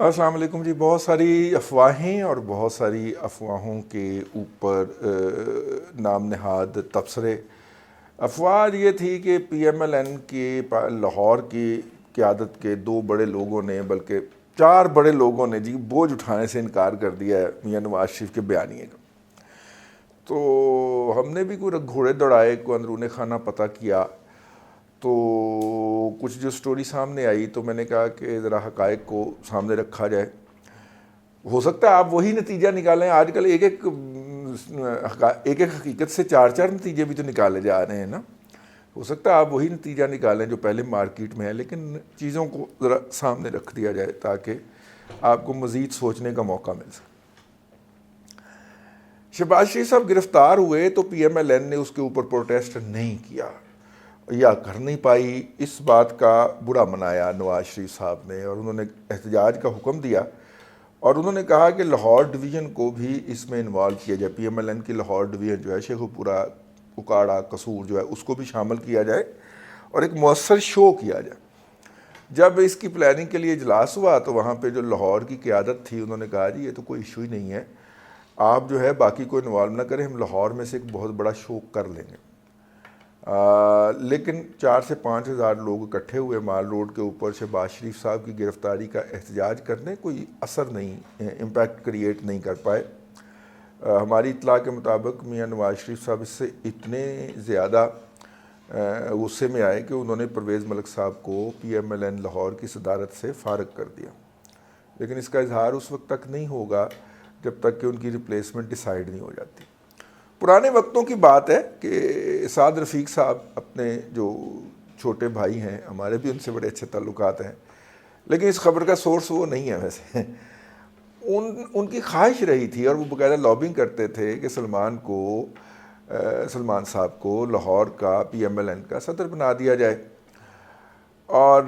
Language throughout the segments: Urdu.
السلام علیکم جی. بہت ساری افواہیں اور بہت ساری افواہوں کے اوپر نام نہاد تبصرے. افواہ یہ تھی کہ پی ایم ایل این کے لاہور کی قیادت کے 2 بڑے لوگوں نے، بلکہ 4 بڑے لوگوں نے جی بوجھ اٹھانے سے انکار کر دیا ہے میاں نواز شریف کے بیانیے کا. تو ہم نے بھی کوئی گھوڑے دوڑائے، کو اندرون خانہ پتہ کیا، تو کچھ جو سٹوری سامنے آئی تو میں نے کہا کہ ذرا حقائق کو سامنے رکھا جائے. ہو سکتا ہے آپ وہی نتیجہ نکالیں. آج کل ایک ایک حقیقت سے 4 نتیجے بھی تو نکالے جا رہے ہیں نا. ہو سکتا ہے آپ وہی نتیجہ نکالیں جو پہلے مارکیٹ میں ہے، لیکن چیزوں کو ذرا سامنے رکھ دیا جائے تاکہ آپ کو مزید سوچنے کا موقع مل سکے. شہباز شریف صاحب گرفتار ہوئے تو پی ایم ایل این نے اس کے اوپر پروٹیسٹ نہیں کیا یا کر نہیں پائی. اس بات کا برا منایا نواز شریف صاحب نے، اور انہوں نے احتجاج کا حکم دیا، اور انہوں نے کہا کہ لاہور ڈویژن کو بھی اس میں انوالو کیا جائے. پی ایم ایل این کی لاہور ڈویژن جو ہے، شیخ پورہ، اکاڑا، قصور جو ہے، اس کو بھی شامل کیا جائے اور ایک مؤثر شو کیا جائے. جب اس کی پلاننگ کے لیے اجلاس ہوا تو وہاں پہ جو لاہور کی قیادت تھی انہوں نے کہا جی یہ تو کوئی ایشو ہی نہیں ہے، آپ جو ہے باقی کو انوالو نہ کریں، ہم لاہور میں سے ایک بہت بڑا شو کر لیں گے. لیکن 4 سے 5 ہزار لوگ اکٹھے ہوئے مال روڈ کے اوپر شہباز شریف صاحب کی گرفتاری کا احتجاج کرنے، کوئی اثر نہیں، امپیکٹ کریٹ نہیں کر پائے. ہماری اطلاع کے مطابق میاں نواز شریف صاحب اس سے اتنے زیادہ غصے میں آئے کہ انہوں نے پرویز ملک صاحب کو P M L N Lahore کی صدارت سے فارغ کر دیا. لیکن اس کا اظہار اس وقت تک نہیں ہوگا جب تک کہ ان کی ریپلیسمنٹ ڈیسائیڈ نہیں ہو جاتی. پرانے وقتوں کی بات ہے کہ سعد رفیق صاحب اپنے جو چھوٹے بھائی ہیں، ہمارے بھی ان سے بڑے اچھے تعلقات ہیں، لیکن اس خبر کا سورس وہ نہیں ہے. ویسے ان کی خواہش رہی تھی اور وہ باقاعدہ لابنگ کرتے تھے کہ سلمان صاحب کو لاہور کا پی ایم ایل این کا صدر بنا دیا جائے. اور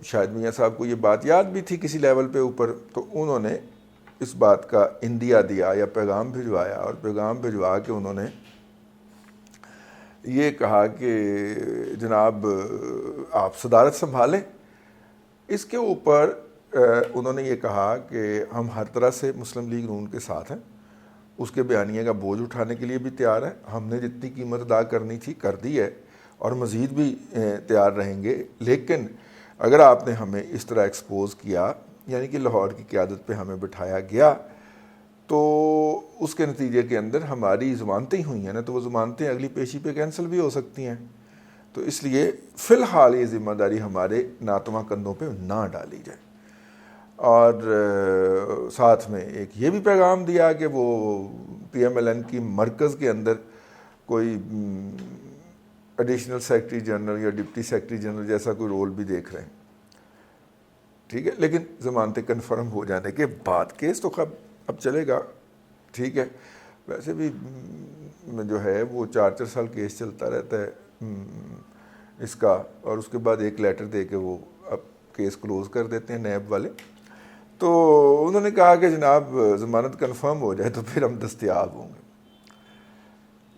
شاید میاں صاحب کو یہ بات یاد بھی تھی کسی لیول پہ اوپر، تو انہوں نے اس بات کا اندیا دیا یا پیغام بھجوایا، اور پیغام بھجوا کے انہوں نے یہ کہا کہ جناب آپ صدارت سنبھالیں. اس کے اوپر انہوں نے یہ کہا کہ ہم ہر طرح سے مسلم لیگ نون کے ساتھ ہیں، اس کے بیانیے کا بوجھ اٹھانے کے لیے بھی تیار ہیں. ہم نے جتنی قیمت ادا کرنی تھی کر دی ہے اور مزید بھی تیار رہیں گے. لیکن اگر آپ نے ہمیں اس طرح ایکسپوز کیا، یعنی کہ لاہور کی قیادت پہ ہمیں بٹھایا گیا، تو اس کے نتیجے کے اندر ہماری ضمانتیں ہوئی ہیں نا، تو وہ ضمانتیں اگلی پیشی پہ کینسل بھی ہو سکتی ہیں. تو اس لیے فی الحال یہ ذمہ داری ہمارے ناتواں کندھوں پہ نہ ڈالی جائے. اور ساتھ میں ایک یہ بھی پیغام دیا کہ وہ پی ایم ایل این کی مرکز کے اندر کوئی ایڈیشنل سیکرٹری جنرل یا ڈپٹی سیکرٹری جنرل جیسا کوئی رول بھی دیکھ رہے ہیں. ٹھیک ہے، لیکن ضمانتیں کنفرم ہو جانے کے بعد کیس تو اب چلے گا. ٹھیک ہے، ویسے بھی جو ہے وہ 4 سال کیس چلتا رہتا ہے اس کا، اور اس کے بعد ایک لیٹر دے کے وہ اب کیس کلوز کر دیتے ہیں نیب والے. تو انہوں نے کہا کہ جناب ضمانت کنفرم ہو جائے تو پھر ہم دستیاب ہوں گے.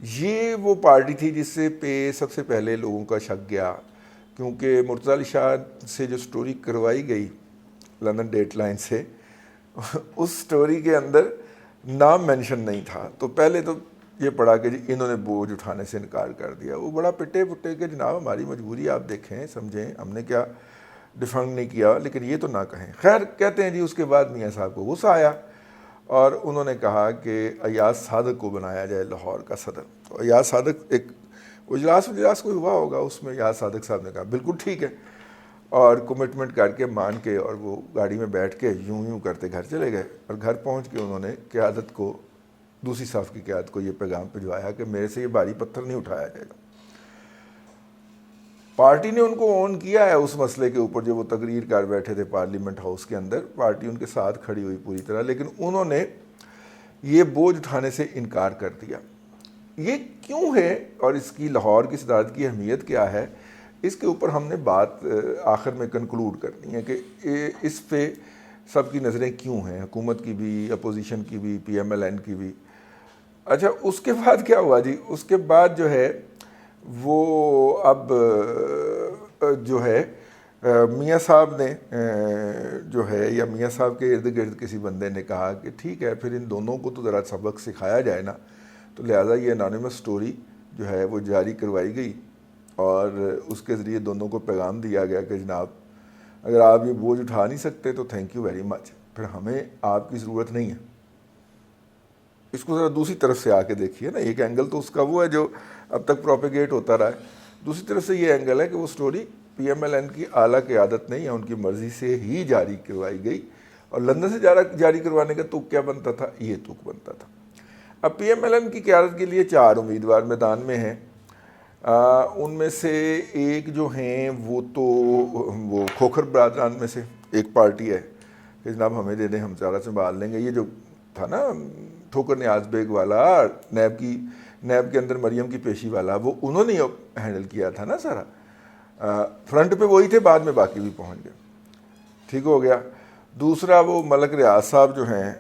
یہ وہ پارٹی تھی جس سے پہ سب سے پہلے لوگوں کا شک گیا، کیونکہ مرتضیٰ علی شاہ سے جو سٹوری کروائی گئی لندن ڈیٹ لائن سے، اس سٹوری کے اندر نام مینشن نہیں تھا. تو پہلے تو یہ پڑا کہ جی انہوں نے بوجھ اٹھانے سے انکار کر دیا. وہ بڑا پٹے کہ جناب ہماری مجبوری آپ دیکھیں سمجھیں، ہم نے کیا ڈیفنڈ نہیں کیا، لیکن یہ تو نہ کہیں. خیر کہتے ہیں جی اس کے بعد میاں صاحب کو غصہ آیا اور انہوں نے کہا کہ ایاز صادق کو بنایا جائے لاہور کا صدر. تو ایاز صادق ایک اجلاس کوئی ہوا ہوگا، اس میں ایاز صادق صاحب نے کہا بالکل ٹھیک ہے، اور کمٹمنٹ کر کے مان کے، اور وہ گاڑی میں بیٹھ کے یوں کرتے گھر چلے گئے. اور گھر پہنچ کے انہوں نے قیادت کو، دوسری صف کی قیادت کو یہ پیغام بھجوایا کہ میرے سے یہ بھاری پتھر نہیں اٹھایا جائے گا. پارٹی نے ان کو اون کیا ہے اس مسئلے کے اوپر جو وہ تقریر کر بیٹھے تھے پارلیمنٹ ہاؤس کے اندر، پارٹی ان کے ساتھ کھڑی ہوئی پوری طرح، لیکن انہوں نے یہ بوجھ اٹھانے سے انکار کر دیا. یہ کیوں ہے اور اس کی لاہور کی صدارت کی اہمیت کیا ہے، اس کے اوپر ہم نے بات آخر میں کنکلوڈ کرنی ہے کہ اس پہ سب کی نظریں کیوں ہیں، حکومت کی بھی، اپوزیشن کی بھی، پی ایم ایل این کی بھی. اچھا اس کے بعد کیا ہوا جی؟ اس کے بعد جو ہے وہ اب جو ہے میاں صاحب نے جو ہے یا میاں صاحب کے ارد گرد کسی بندے نے کہا کہ ٹھیک ہے پھر ان دونوں کو تو ذرا سبق سکھایا جائے نا، تو لہٰذا یہ انانیمس سٹوری جو ہے وہ جاری کروائی گئی اور اس کے ذریعے دونوں کو پیغام دیا گیا کہ جناب اگر آپ یہ بوجھ اٹھا نہیں سکتے تو تھینک یو ویری مچ، پھر ہمیں آپ کی ضرورت نہیں ہے۔ اس کو ذرا دوسری طرف سے آ کے دیکھیے نا، ایک اینگل تو اس کا وہ ہے جو اب تک پروپیگیٹ ہوتا رہا ہے، دوسری طرف سے یہ اینگل ہے کہ وہ story P M L N کی اعلیٰ قیادت نہیں یا ان کی مرضی سے ہی جاری کروائی گئی، اور لندن سے جاری کروانے کا تک کیا بنتا تھا؟ یہ تک بنتا تھا۔ اب پی ایم ایل این کی قیادت کے لیے 4 امیدوار میدان میں ہیں، ان میں سے ایک جو ہیں وہ کھوکھر برادران میں سے ایک پارٹی ہے کہ جناب ہمیں دے دیں ہم سارا سنبھال لیں گے، یہ جو تھا نا ٹھوکر نیاز بیگ والا، نیب کے اندر مریم کی پیشی والا، وہ انہوں نے ہینڈل کیا تھا نا سارا، فرنٹ پہ وہی تھے، بعد میں باقی بھی پہنچ گئے، ٹھیک ہو گیا۔ دوسرا وہ ملک ریاض صاحب جو ہیں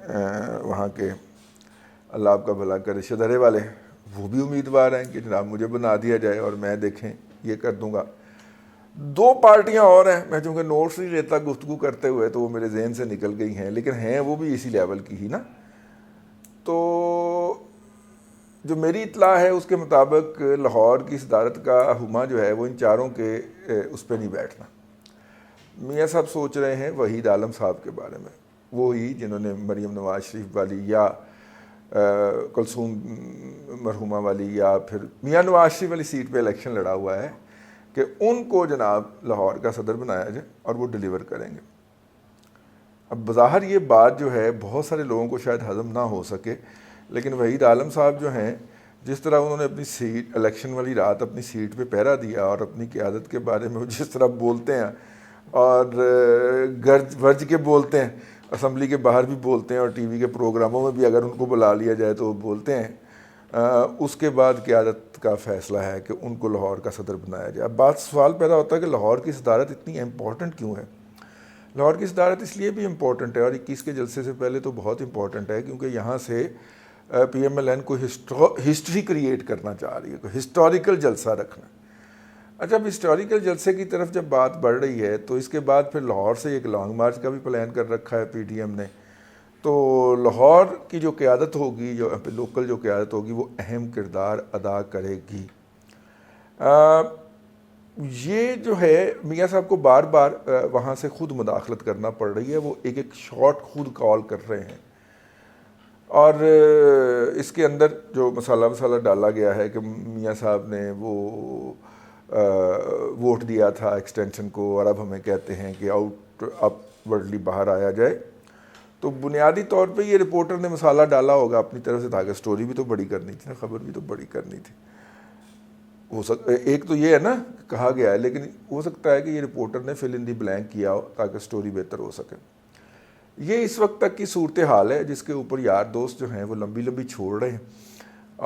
وہاں کے، اللہ آپ کا بھلا کرے، شدرے والے، وہ بھی امیدوار ہیں کہ جناب مجھے بنا دیا جائے اور میں دیکھیں یہ کر دوں گا۔ 2 پارٹیاں اور ہیں، میں چونکہ نوٹس نہیں لیتا گفتگو کرتے ہوئے تو وہ میرے ذہن سے نکل گئی ہیں، لیکن ہیں وہ بھی اسی لیول کی ہی نا۔ تو جو میری اطلاع ہے اس کے مطابق لاہور کی صدارت کا ہما جو ہے وہ ان 4 کے اس پہ نہیں بیٹھنا۔ میاں صاحب سوچ رہے ہیں وحید عالم صاحب کے بارے میں، وہی جنہوں نے مریم نواز شریف والی یا کلثوم مرحومہ والی یا پھر میاں نواز شریف والی سیٹ پہ الیکشن لڑا ہوا ہے کہ ان کو جناب لاہور کا صدر بنایا جائے اور وہ ڈیلیور کریں گے۔ اب بظاہر یہ بات جو ہے بہت سارے لوگوں کو شاید ہضم نہ ہو سکے، لیکن وحید عالم صاحب جو ہیں جس طرح انہوں نے اپنی سیٹ الیکشن والی رات اپنی سیٹ پہ پہرا دیا اور اپنی قیادت کے بارے میں وہ جس طرح بولتے ہیں اور گرج ورج کے بولتے ہیں، اسمبلی کے باہر بھی بولتے ہیں اور ٹی وی کے پروگراموں میں بھی اگر ان کو بلا لیا جائے تو وہ بولتے ہیں، اس کے بعد قیادت کا فیصلہ ہے کہ ان کو لاہور کا صدر بنایا جائے۔ اب سوال پیدا ہوتا ہے کہ لاہور کی صدارت اتنی امپورٹنٹ کیوں ہے؟ لاہور کی صدارت اس لیے بھی امپورٹنٹ ہے اور 21 کے جلسے سے پہلے تو بہت امپورٹنٹ ہے کیونکہ یہاں سے پی ایم ایل این کو ہسٹری کریٹ کرنا چاہ رہی ہے، کوئی ہسٹوریکل جلسہ رکھنا۔ اچھا، اب ہسٹوریکل جلسے کی طرف جب بات بڑھ رہی ہے تو اس کے بعد پھر لاہور سے ایک لانگ مارچ کا بھی پلان کر رکھا ہے پی ٹی ایم نے، تو لاہور کی جو قیادت ہوگی، جو لوکل جو قیادت ہوگی، وہ اہم کردار ادا کرے گی۔ یہ جو ہے میاں صاحب کو بار بار وہاں سے خود مداخلت کرنا پڑ رہی ہے، وہ ایک شاٹ خود کال کر رہے ہیں، اور اس کے اندر جو مسالہ ڈالا گیا ہے کہ میاں صاحب نے وہ ووٹ دیا تھا ایکسٹینشن کو اور اب ہمیں کہتے ہیں کہ اپ ورڈلی باہر آیا جائے، تو بنیادی طور پہ یہ رپورٹر نے مسالہ ڈالا ہوگا اپنی طرف سے تاکہ سٹوری بھی تو بڑی کرنی تھی نا، خبر بھی تو بڑی کرنی تھی۔ ایک تو یہ ہے نا کہا گیا ہے، لیکن ہو سکتا ہے کہ یہ رپورٹر نے فل ان دی بلینک کیا ہو تاکہ سٹوری بہتر ہو سکے۔ یہ اس وقت تک کی صورتحال ہے جس کے اوپر یار دوست جو ہیں وہ لمبی چھوڑ رہے ہیں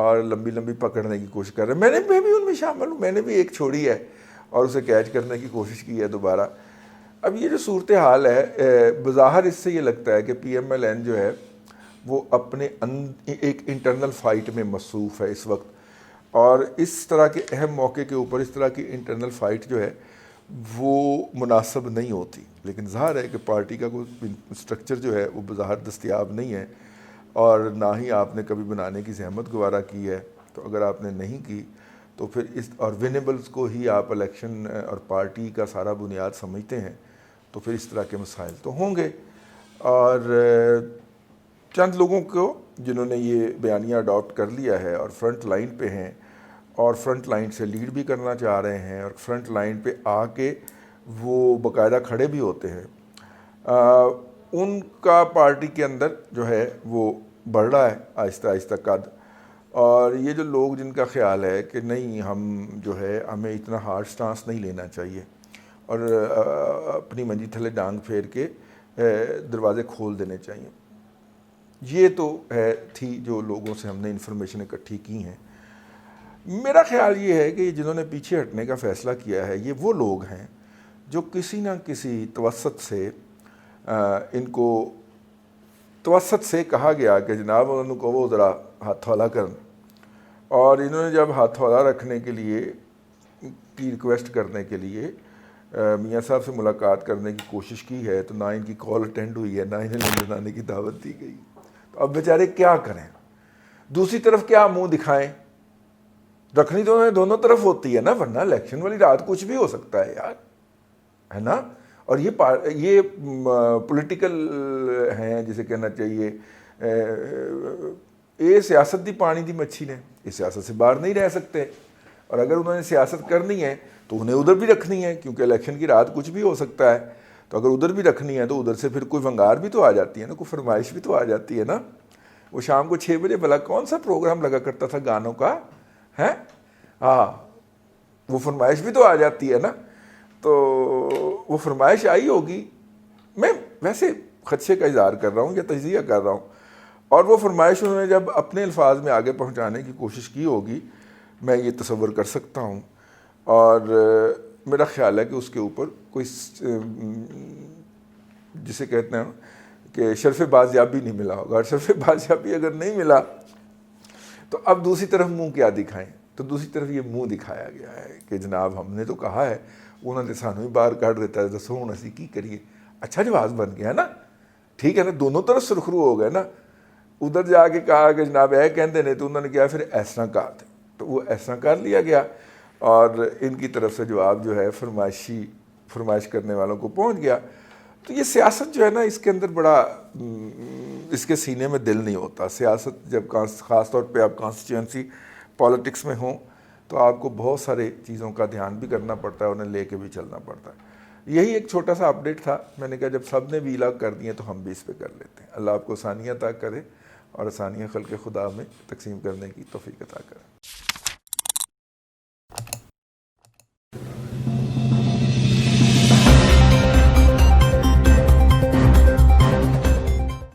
اور لمبی پکڑنے کی کوشش کر رہے ہیں۔ میں بھی ان میں شامل ہوں، میں نے بھی ایک چھوڑی ہے اور اسے کیچ کرنے کی کوشش کی ہے دوبارہ۔ اب یہ جو صورتحال ہے بظاہر اس سے یہ لگتا ہے کہ پی ایم ایل این جو ہے وہ اپنے ایک انٹرنل فائٹ میں مصروف ہے اس وقت، اور اس طرح کے اہم موقع کے اوپر اس طرح کی انٹرنل فائٹ جو ہے وہ مناسب نہیں ہوتی، لیکن ظاہر ہے کہ پارٹی کا کوئی اسٹرکچر جو ہے وہ بظاہر دستیاب نہیں ہے اور نہ ہی آپ نے کبھی بنانے کی زحمت گوارا کی ہے، تو اگر آپ نے نہیں کی تو پھر اس اور ونیبلز کو ہی آپ الیکشن اور پارٹی کا سارا بنیاد سمجھتے ہیں تو پھر اس طرح کے مسائل تو ہوں گے۔ اور چند لوگوں کو جنہوں نے یہ بیانیہ اڈاپٹ کر لیا ہے اور فرنٹ لائن پہ ہیں اور فرنٹ لائن سے لیڈ بھی کرنا چاہ رہے ہیں اور فرنٹ لائن پہ آ کے وہ باقاعدہ کھڑے بھی ہوتے ہیں، ان کا پارٹی کے اندر جو ہے وہ بڑھ رہا ہے آہستہ آہستہ قد، اور یہ جو لوگ جن کا خیال ہے کہ نہیں ہم جو ہے ہمیں اتنا ہارڈ سٹانس نہیں لینا چاہیے اور اپنی منجی تھلے ڈانگ پھیر کے دروازے کھول دینے چاہیے، یہ تو تھی جو لوگوں سے ہم نے انفارمیشن اکٹھی کی ہیں۔ میرا خیال یہ ہے کہ جنہوں نے پیچھے ہٹنے کا فیصلہ کیا ہے یہ وہ لوگ ہیں جو کسی نہ کسی توسط سے ان کو توسط سے کہا گیا کہ جناب انہوں کو وہ ذرا ہاتھ ہلا کرن، اور انہوں نے جب ہاتھ ہلا رکھنے کے لیے کی ریکویسٹ کرنے کے لیے میاں صاحب سے ملاقات کرنے کی کوشش کی ہے تو نہ ان کی کال اٹینڈ ہوئی ہے، نہ انہیں لندن آنے کی دعوت دی گئی. تو اب بیچارے کیا کریں؟ دوسری طرف کیا منہ دکھائیں؟ رکھنی تو دونوں طرف ہوتی ہے نا، ورنہ الیکشن والی رات کچھ بھی ہو سکتا ہے یار، ہے نا. اور یہ پولیٹیکل ہیں، جسے کہنا چاہیے یہ سیاست دی پانی دی مچھی نے، یہ سیاست سے باہر نہیں رہ سکتے. اور اگر انہوں نے سیاست کرنی ہے تو انہیں ادھر بھی رکھنی ہے، کیونکہ الیکشن کی رات کچھ بھی ہو سکتا ہے. تو اگر ادھر بھی رکھنی ہے تو ادھر سے پھر کوئی ونگار بھی تو آ جاتی ہے نا، کوئی فرمائش بھی تو آ جاتی ہے نا. وہ شام کو 6 بجے بھلا کون سا پروگرام لگا کرتا تھا گانوں کا ہے؟ ہاں، وہ فرمائش بھی تو آ جاتی ہے نا. تو وہ فرمائش آئی ہوگی، میں ویسے خدشے کا اظہار کر رہا ہوں یا تجزیہ کر رہا ہوں، اور وہ فرمائش انہوں نے جب اپنے الفاظ میں آگے پہنچانے کی کوشش کی ہوگی، میں یہ تصور کر سکتا ہوں. اور میرا خیال ہے کہ اس کے اوپر کوئی جسے کہتے ہیں کہ شرف بازیابی نہیں ملا ہوگا. اور شرف بازیابی اگر نہیں ملا تو اب دوسری طرف منہ کیا دکھائیں؟ تو دوسری طرف یہ منہ دکھایا گیا ہے کہ جناب ہم نے تو کہا ہے، انہوں نے سانو ہی باہر کٹ دیتا ہے، دسو ہوں اسی کی کریے. اچھا جواز بن گیا نا، ٹھیک ہے نا، دونوں طرف سرخرو ہو گئے نا. ادھر جا کے کہا کہ جناب کہندے نے، تو انہوں نے کیا پھر اس طرح کہا تھا، تو وہ اس طرح کر لیا گیا. اور ان کی طرف سے جواب جو ہے فرمائش کرنے والوں کو پہنچ گیا. تو یہ سیاست جو ہے نا، اس کے اندر بڑا اس کے سینے میں دل نہیں ہوتا. سیاست جب خاص طور پہ آپ کانسٹیچوئنسی پالیٹکس میں ہوں تو آپ کو بہت سارے چیزوں کا دھیان بھی کرنا پڑتا ہے، انہیں لے کے بھی چلنا پڑتا ہے. یہی ایک چھوٹا سا اپڈیٹ تھا. میں نے کہا جب سب نے بھی الاغ کر دیے تو ہم بھی اس پہ کر لیتے ہیں. اللہ آپ کو آسانیاں عطا کرے اور آسانیاں خلق خدا میں تقسیم کرنے کی توفیق عطا کرے.